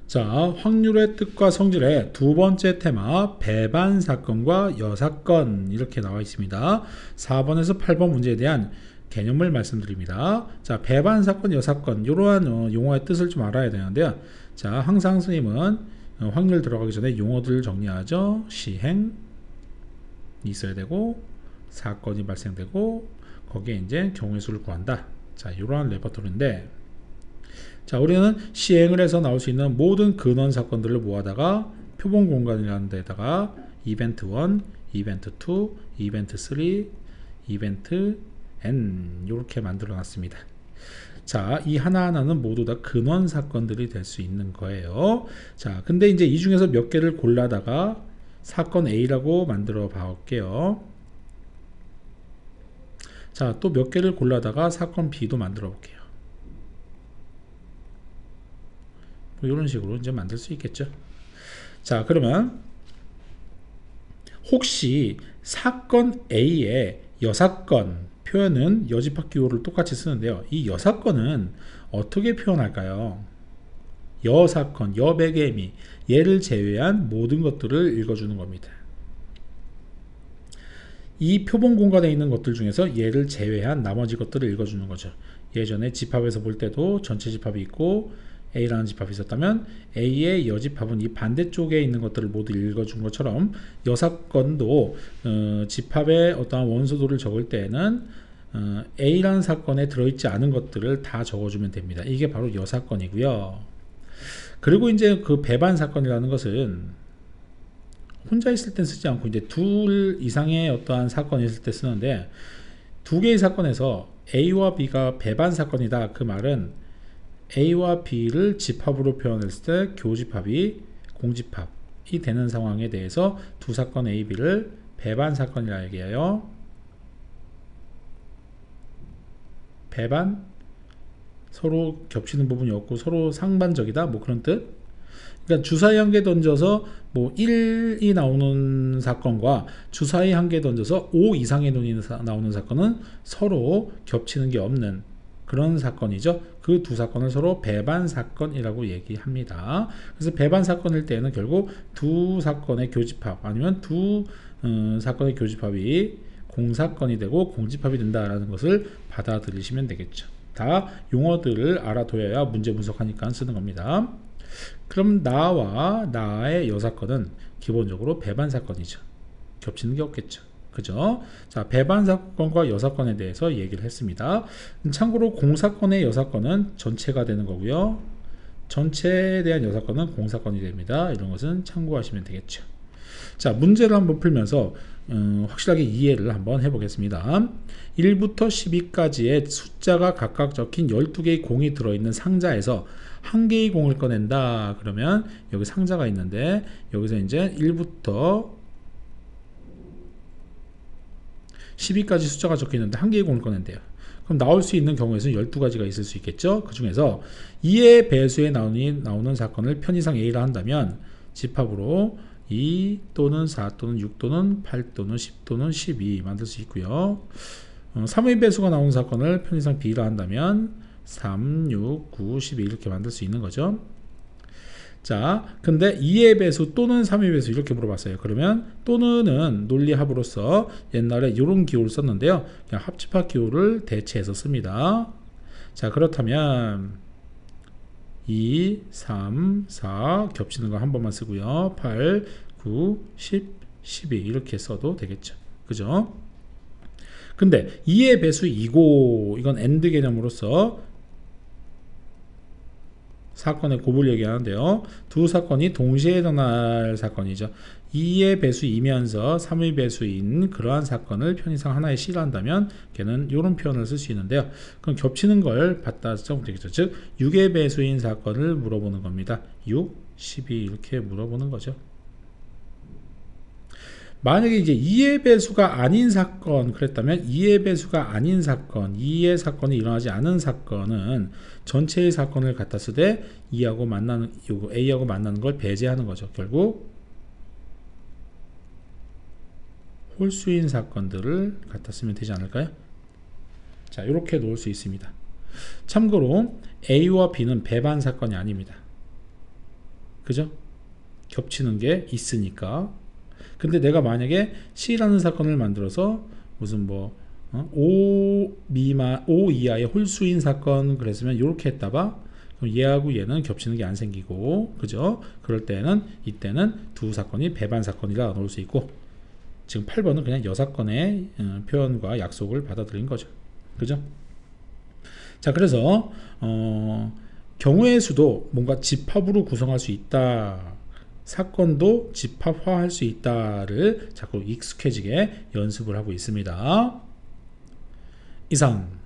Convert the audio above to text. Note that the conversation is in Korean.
자, 확률의 뜻과 성질의 두 번째 테마 배반 사건과 여사건 이렇게 나와 있습니다. 4번에서 8번 문제에 대한 개념을 말씀드립니다. 자, 배반 사건, 여사건 이러한 용어의 뜻을 좀 알아야 되는데요. 자, 항상 선생님은 확률 들어가기 전에 용어들을 정리하죠. 시행 있어야 되고 사건이 발생되고 거기에 이제 경우의 수를 구한다. 자, 이러한 레퍼토리인데, 자, 우리는 시행을 해서 나올 수 있는 모든 근원 사건들을 모아다가 표본 공간이라는 데다가 이벤트 1, 이벤트 2, 이벤트 3, 이벤트 n 이렇게 만들어 놨습니다. 자, 이 하나하나는 모두 다 근원 사건들이 될 수 있는 거예요. 자, 근데 이제 이 중에서 몇 개를 골라다가 사건 A라고 만들어 볼게요. 자, 또 몇 개를 골라다가 사건 B도 만들어 볼게요. 뭐 이런 식으로 이제 만들 수 있겠죠. 자, 그러면 혹시 사건 A의 여사건 표현은 여집합 기호를 똑같이 쓰는데요. 이 여사건은 어떻게 표현할까요? 여사건, 여백의미, 얘를 제외한 모든 것들을 읽어주는 겁니다. 이 표본 공간에 있는 것들 중에서 얘를 제외한 나머지 것들을 읽어주는 거죠. 예전에 집합에서 볼 때도 전체 집합이 있고 A라는 집합이 있었다면 A의 여집합은 이 반대쪽에 있는 것들을 모두 읽어준 것처럼 여사건도 집합의 어떠한 원소도를 적을 때에는 A라는 사건에 들어있지 않은 것들을 다 적어주면 됩니다. 이게 바로 여사건이고요. 그리고 이제 그 배반 사건이라는 것은 혼자 있을 때 쓰지 않고 이제 둘 이상의 어떠한 사건이 있을 때 쓰는데, 두 개의 사건에서 A와 B가 배반 사건이다. 그 말은 A와 B를 집합으로 표현했을 때 교집합이 공집합이 되는 상황에 대해서 두 사건 A, B를 배반 사건이라 얘기해요. 배반, 서로 겹치는 부분이 없고 서로 상반적이다, 뭐 그런 뜻. 그러니까 주사위 한 개 던져서 뭐 1이 나오는 사건과 주사위 한 개 던져서 5 이상의 눈이 나오는 사건은 서로 겹치는 게 없는 그런 사건이죠. 그 두 사건을 서로 배반 사건이라고 얘기합니다. 그래서 배반 사건일 때는 결국 두 사건의 교집합 아니면 두 사건의 교집합이 공사건이 되고 공집합이 된다라는 것을 받아들이시면 되겠죠. 다 용어들을 알아둬야 문제 분석하니까 쓰는 겁니다. 그럼 나와 나의 여사건은 기본적으로 배반 사건이죠. 겹치는 게 없겠죠. 그죠? 자, 배반 사건과 여사건에 대해서 얘기를 했습니다. 참고로 공사건의 여사건은 전체가 되는 거고요. 전체에 대한 여사건은 공사건이 됩니다. 이런 것은 참고하시면 되겠죠. 자, 문제를 한번 풀면서 확실하게 이해를 한번 해보겠습니다. 1부터 12까지의 숫자가 각각 적힌 12개의 공이 들어있는 상자에서 한 개의 공을 꺼낸다. 그러면 여기 상자가 있는데 여기서 이제 1부터 12까지 숫자가 적혀 있는데 한 개의 공을 꺼낸대요. 그럼 나올 수 있는 경우에서는 12가지가 있을 수 있겠죠. 그 중에서 2의 배수에 나오는 사건을 편의상 A라 한다면 집합으로 2 또는 4 또는 6 또는 8 또는 10 또는 12 만들 수 있고요. 3의 배수가 나오는 사건을 편의상 B라 한다면 3, 6, 9, 12 이렇게 만들 수 있는 거죠. 자, 근데 2의 배수 또는 3의 배수 이렇게 물어봤어요. 그러면 또는은 논리합으로서 옛날에 이런 기호를 썼는데요. 그냥 합집합 기호를 대체해서 씁니다. 자, 그렇다면 2, 3, 4 겹치는 거 한 번만 쓰고요. 8, 9, 10, 12 이렇게 써도 되겠죠. 그죠? 근데 2의 배수 2고 이건 AND 개념으로서 사건의 곱을 얘기하는데요. 두 사건이 동시에 일어날 사건이죠. 2의 배수이면서 3의 배수인 그러한 사건을 편의상 하나에 C라 한다면 걔는 이런 표현을 쓸 수 있는데요. 그럼 겹치는 걸 받다 써도 되겠죠. 즉 6의 배수인 사건을 물어보는 겁니다. 6, 12 이렇게 물어보는 거죠. 만약에 이제 2의 배수가 아닌 사건 그랬다면 2의 배수가 아닌 사건, 2의 사건이 일어나지 않은 사건은 전체의 사건을 갖다 쓰되 A하고 만나는 걸 배제하는 거죠. 결국 홀수인 사건들을 갖다 쓰면 되지 않을까요? 자, 이렇게 놓을 수 있습니다. 참고로 A와 B는 배반 사건이 아닙니다. 그죠? 겹치는 게 있으니까. 근데 내가 만약에 C라는 사건을 만들어서 무슨 뭐 O 이하의 홀수인 사건 그랬으면 이렇게 했다 봐. 그럼 얘하고 얘는 겹치는 게 안 생기고, 그죠? 그럴 때는 이때는 두 사건이 배반 사건이라 넣을 수 있고, 지금 8번은 그냥 여사건의 표현과 약속을 받아들인 거죠. 그죠? 자, 그래서 경우의 수도 뭔가 집합으로 구성할 수 있다. 사건도 집합화할 수 있다를 자꾸 익숙해지게 연습을 하고 있습니다. 이상